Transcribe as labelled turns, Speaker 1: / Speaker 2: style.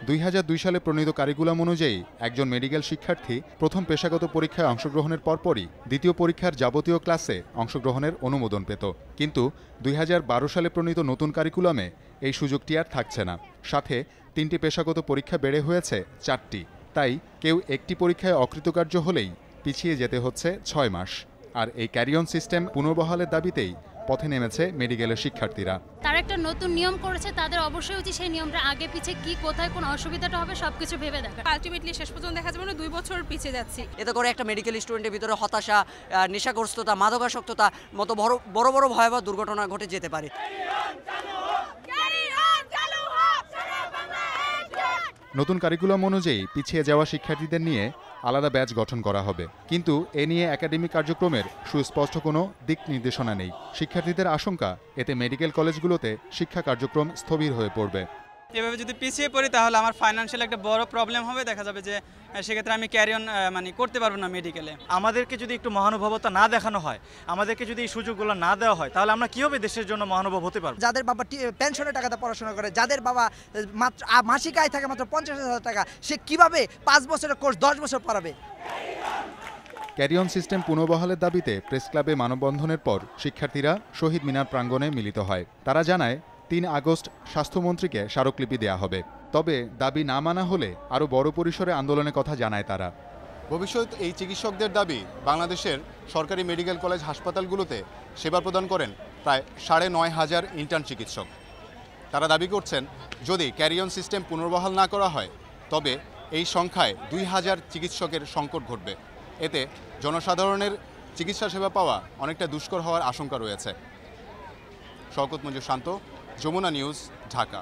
Speaker 1: 2002 সালে প্রণীত কারিকুলাম অনুযায়ী একজন মেডিকেল শিক্ষার্থী প্রথম পেশাগত পরীক্ষায় অংশগ্রহণের পরপরই দ্বিতীয় পরীক্ষার যাবতীয় ক্লাসে অংশগ্রহণের অনুমোদন পেত। কিন্তু 2012 সালে প্রণীত নতুন কারিকুলামে এই সুযোগটি আর থাকছে না। সাথে 3টি পেশাগত পরীক্ষা বেড়ে হয়েছে 4টি। তাই কেউ একটি পরীক্ষায় অকৃতকার্য হলেই পিছিয়ে যেতে হচ্ছে 6 মাস। আর এই ক্যারি-অন সিস্টেম পুনর্বহালের দাবিতেই পথে নেমেছে মেডিকেলের শিক্ষার্থীরা।
Speaker 2: তারা একটা নতুন নিয়ম করেছে, তাদের অবশ্যই উচিত সেই নিয়মটা আগে পিছে কি কোথায় কোন অসুবিধাটা হবে সবকিছু ভেবে দেখা।
Speaker 3: আলটিমেটলি শেষ পর্যন্ত দেখা যাবে না 2 বছর পিছিয়ে যাচ্ছি।
Speaker 4: এতে করে একটা মেডিকেল স্টুডেন্টের ভিতরে হতাশা, নেশাগ্রস্ততা, মাদকাসক্ততা মতো বড় বড় ভয়াবহ দুর্ঘটনা ঘটে যেতে পারে।
Speaker 1: নতুন কারিকুলাম অনুযায়ী পিছিয়ে যাওয়া শিক্ষার্থীদের নিয়ে আলাদা ব্যাচ গঠন করা হবে, কিন্তু এ নিয়ে একাডেমিক কার্যক্রমের সুস্পষ্ট কোনো দিক নির্দেশনা নেই। শিক্ষার্থীদের আশঙ্কা, এতে মেডিকেল কলেজগুলোতে শিক্ষা কার্যক্রম স্থবির হয়ে পড়বে।
Speaker 5: এভাবে যদি পিছিয়ে পড়ি তাহলে আমার ফাইন্যান্সিয়াল একটা বড় প্রবলেম হবে। দেখা যাবে যে সেক্ষেত্রে আমি ক্যারি-অন করতে পারবো না মেডিকেলে।
Speaker 6: আমাদেরকে যদি একটু মহানুভবতা না দেখানো হয়, আমাদেরকে যদি এই সুযোগগুলো না দেওয়া হয়, তাহলে আমরা কীভাবে দেশের জন্য মহানুভব হতে পারবো?
Speaker 7: যাদের বাবা পেনশনের টাকাতে পড়াশোনা করে, যাদের বাবা মাত্র মাসিক আয় থাকে মাত্র 50,000 টাকা, সে কিভাবে 5 বছরের কোর্স 10 বছর পড়াবে?
Speaker 1: ক্যারি-অন সিস্টেম পুনর্বহালের দাবিতে প্রেস ক্লাবে মানববন্ধনের পর শিক্ষার্থীরা শহীদ মিনার প্রাঙ্গণে মিলিত হয়। তারা জানায় 3 আগস্ট স্বাস্থ্যমন্ত্রীকে স্মারকলিপি দেয়া হবে। তবে দাবি না মানা হলে আরও বড় পরিসরে আন্দোলনের কথা জানায় তারা। ভবিষ্যৎ এই চিকিৎসকদের দাবি, বাংলাদেশের সরকারি মেডিকেল কলেজ হাসপাতালগুলোতে সেবা প্রদান করেন প্রায় 9,500 ইন্টার্ন চিকিৎসক। তারা দাবি করছেন, যদি ক্যারি-অন সিস্টেম পুনর্বহাল না করা হয় তবে এই সংখ্যায় 2,000 চিকিৎসকের সংকট ঘটবে। এতে জনসাধারণের চিকিৎসা সেবা পাওয়া অনেকটা দুষ্কর হওয়ার আশঙ্কা রয়েছে। শওকত মঞ্জুর শান্ত, যমুনা নিউজ, ঢাকা।